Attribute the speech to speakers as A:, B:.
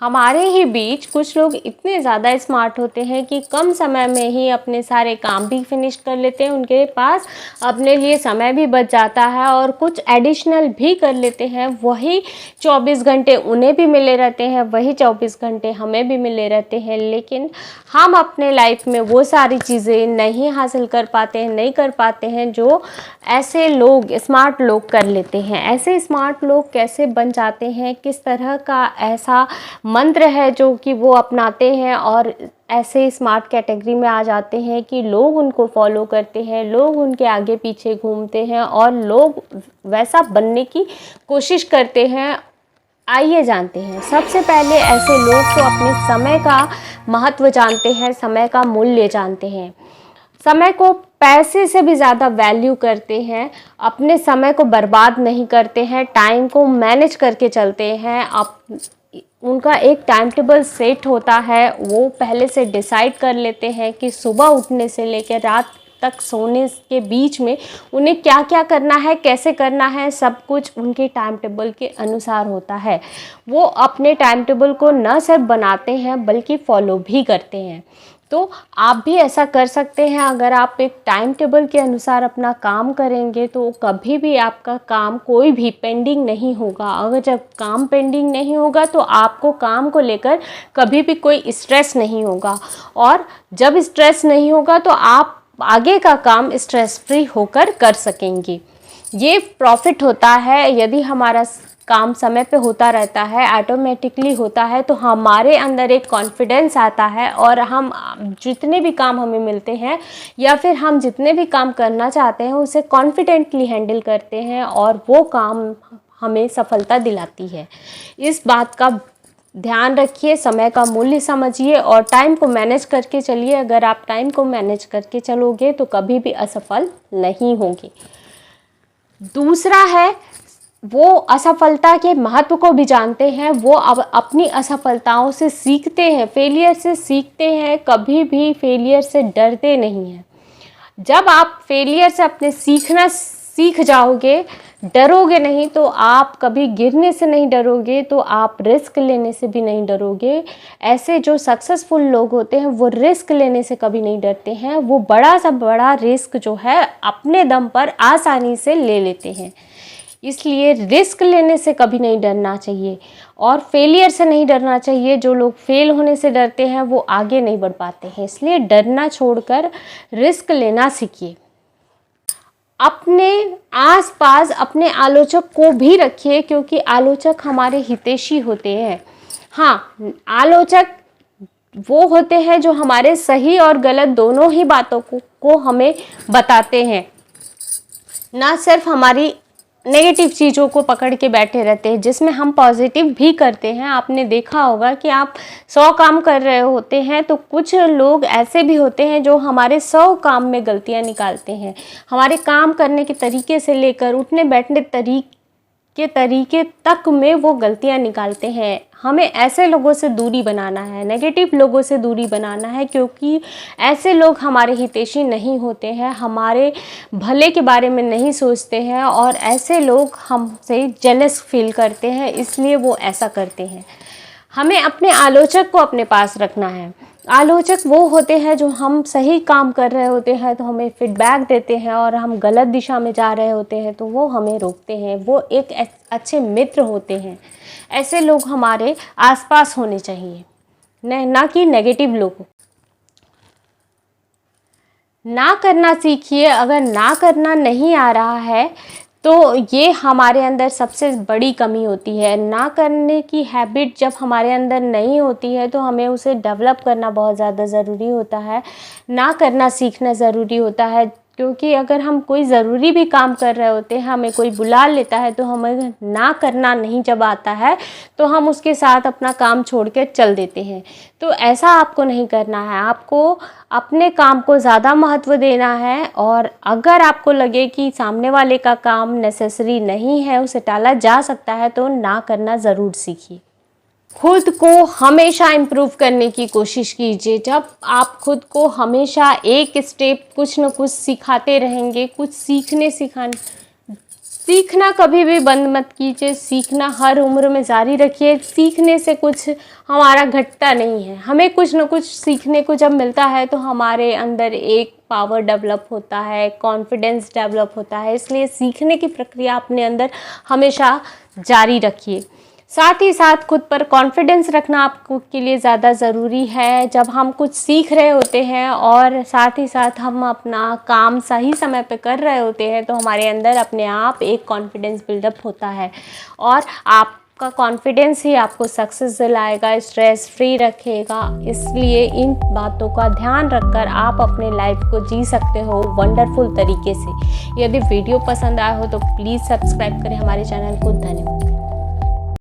A: हमारे ही बीच कुछ लोग इतने ज़्यादा स्मार्ट होते हैं कि कम समय में ही अपने सारे काम भी फिनिश कर लेते हैं, उनके पास अपने लिए समय भी बच जाता है और कुछ एडिशनल भी कर लेते हैं। वही 24 घंटे उन्हें भी मिले रहते हैं, वही 24 घंटे हमें भी मिले रहते हैं, लेकिन हम अपने लाइफ में वो सारी चीज़ें नहीं हासिल कर पाते हैं, नहीं कर पाते हैं जो ऐसे लोग, स्मार्ट लोग कर लेते हैं। ऐसे स्मार्ट लोग कैसे बन जाते हैं, किस तरह का ऐसा मंत्र है जो कि वो अपनाते हैं और ऐसे स्मार्ट कैटेगरी में आ जाते हैं कि लोग उनको फॉलो करते हैं, लोग उनके आगे पीछे घूमते हैं और लोग वैसा बनने की कोशिश करते हैं। आइए जानते हैं। सबसे पहले ऐसे लोग तो अपने समय का महत्व जानते हैं, समय का मूल्य जानते हैं, समय को पैसे से भी ज़्यादा वैल्यू करते हैं, अपने समय को बर्बाद नहीं करते हैं, टाइम को मैनेज करके चलते हैं। उनका एक टाइम टेबल सेट होता है, वो पहले से डिसाइड कर लेते हैं कि सुबह उठने से लेकर रात तक सोने के बीच में उन्हें क्या क्या करना है, कैसे करना है, सब कुछ उनके टाइम टेबल के अनुसार होता है। वो अपने टाइम टेबल को न सिर्फ बनाते हैं बल्कि फॉलो भी करते हैं। तो आप भी ऐसा कर सकते हैं। अगर आप एक टाइम टेबल के अनुसार अपना काम करेंगे तो कभी भी आपका काम कोई भी पेंडिंग नहीं होगा। अगर जब काम पेंडिंग नहीं होगा तो आपको काम को लेकर कभी भी कोई स्ट्रेस नहीं होगा, और जब स्ट्रेस नहीं होगा तो आप आगे का काम स्ट्रेस फ्री होकर कर सकेंगे। ये प्रॉफिट होता है यदि हमारा काम समय पे होता रहता है, ऑटोमेटिकली होता है, तो हमारे अंदर एक कॉन्फिडेंस आता है और हम जितने भी काम हमें मिलते हैं या फिर हम जितने भी काम करना चाहते हैं उसे कॉन्फिडेंटली हैंडल करते हैं और वो काम हमें सफलता दिलाती है। इस बात का ध्यान रखिए, समय का मूल्य समझिए और टाइम को मैनेज करके चलिए। अगर आप टाइम को मैनेज करके चलोगे तो कभी भी असफल नहीं होंगे। दूसरा है, वो असफलता के महत्व को भी जानते हैं। वो अब अपनी असफलताओं से सीखते हैं, फेलियर से सीखते हैं, कभी भी फेलियर से डरते नहीं हैं। जब आप फेलियर से अपने सीखना सीख जाओगे, डरोगे नहीं, तो आप कभी गिरने से नहीं डरोगे, तो आप रिस्क लेने से भी नहीं डरोगे। ऐसे जो सक्सेसफुल लोग होते हैं वो रिस्क लेने से कभी नहीं डरते हैं। वो बड़ा सा बड़ा रिस्क जो है अपने दम पर आसानी से ले लेते हैं। इसलिए रिस्क लेने से कभी नहीं डरना चाहिए और फेलियर से नहीं डरना चाहिए। जो लोग फेल होने से डरते हैं वो आगे नहीं बढ़ पाते हैं। इसलिए डरना छोड़कर रिस्क लेना सीखिए। अपने आसपास अपने आलोचक को भी रखिए, क्योंकि आलोचक हमारे हितैषी होते हैं। हाँ, आलोचक वो होते हैं जो हमारे सही और गलत दोनों ही बातों को हमें बताते हैं, ना सिर्फ हमारी नेगेटिव चीज़ों को पकड़ के बैठे रहते हैं, जिसमें हम पॉजिटिव भी करते हैं। आपने देखा होगा कि आप 100 काम कर रहे होते हैं तो कुछ लोग ऐसे भी होते हैं जो हमारे 100 काम में गलतियां निकालते हैं। हमारे काम करने के तरीके से लेकर उठने बैठने तरीके तक में वो गलतियां निकालते हैं। हमें ऐसे लोगों से दूरी बनाना है, नेगेटिव लोगों से दूरी बनाना है, क्योंकि ऐसे लोग हमारे हितैषी नहीं होते हैं, हमारे भले के बारे में नहीं सोचते हैं और ऐसे लोग हमसे जेलस फील करते हैं, इसलिए वो ऐसा करते हैं। हमें अपने आलोचक को अपने पास रखना है। आलोचक वो होते हैं जो हम सही काम कर रहे होते हैं तो हमें फीडबैक देते हैं, और हम गलत दिशा में जा रहे होते हैं तो वो हमें रोकते हैं। वो एक अच्छे मित्र होते हैं। ऐसे लोग हमारे आसपास होने चाहिए, ना कि नेगेटिव लोग। ना करना सीखिए। अगर ना करना नहीं आ रहा है तो ये हमारे अंदर सबसे बड़ी कमी होती है। ना करने की हैबिट जब हमारे अंदर नहीं होती है तो हमें उसे डेवलप करना बहुत ज़्यादा ज़रूरी होता है। ना करना सीखना ज़रूरी होता है, क्योंकि अगर हम कोई ज़रूरी भी काम कर रहे होते हैं, हमें कोई बुला लेता है, तो हमें ना करना नहीं जब आता है तो हम उसके साथ अपना काम छोड़ के चल देते हैं। तो ऐसा आपको नहीं करना है। आपको अपने काम को ज़्यादा महत्व देना है, और अगर आपको लगे कि सामने वाले का काम नेसेसरी नहीं है, उसे टाला जा सकता है, तो ना करना ज़रूर सीखिए। खुद को हमेशा इम्प्रूव करने की कोशिश कीजिए। जब आप खुद को हमेशा एक स्टेप कुछ न कुछ सिखाते रहेंगे, कुछ सीखना कभी भी बंद मत कीजिए, सीखना हर उम्र में जारी रखिए। सीखने से कुछ हमारा घटता नहीं है, हमें कुछ ना कुछ सीखने को जब मिलता है तो हमारे अंदर एक पावर डेवलप होता है, कॉन्फिडेंस डेवलप होता है। इसलिए सीखने की प्रक्रिया अपने अंदर हमेशा जारी रखिए। साथ ही साथ खुद पर कॉन्फिडेंस रखना आपको के लिए ज़्यादा ज़रूरी है। जब हम कुछ सीख रहे होते हैं और साथ ही साथ हम अपना काम सही समय पे कर रहे होते हैं तो हमारे अंदर अपने आप एक कॉन्फिडेंस बिल्डअप होता है और आपका कॉन्फिडेंस ही आपको सक्सेस दिलाएगा, स्ट्रेस फ्री रखेगा। इसलिए इन बातों का ध्यान रखकर आप अपने लाइफ को जी सकते हो वंडरफुल तरीके से। यदि वीडियो पसंद आया हो तो प्लीज़ सब्सक्राइब करें हमारे चैनल को। धन्यवाद।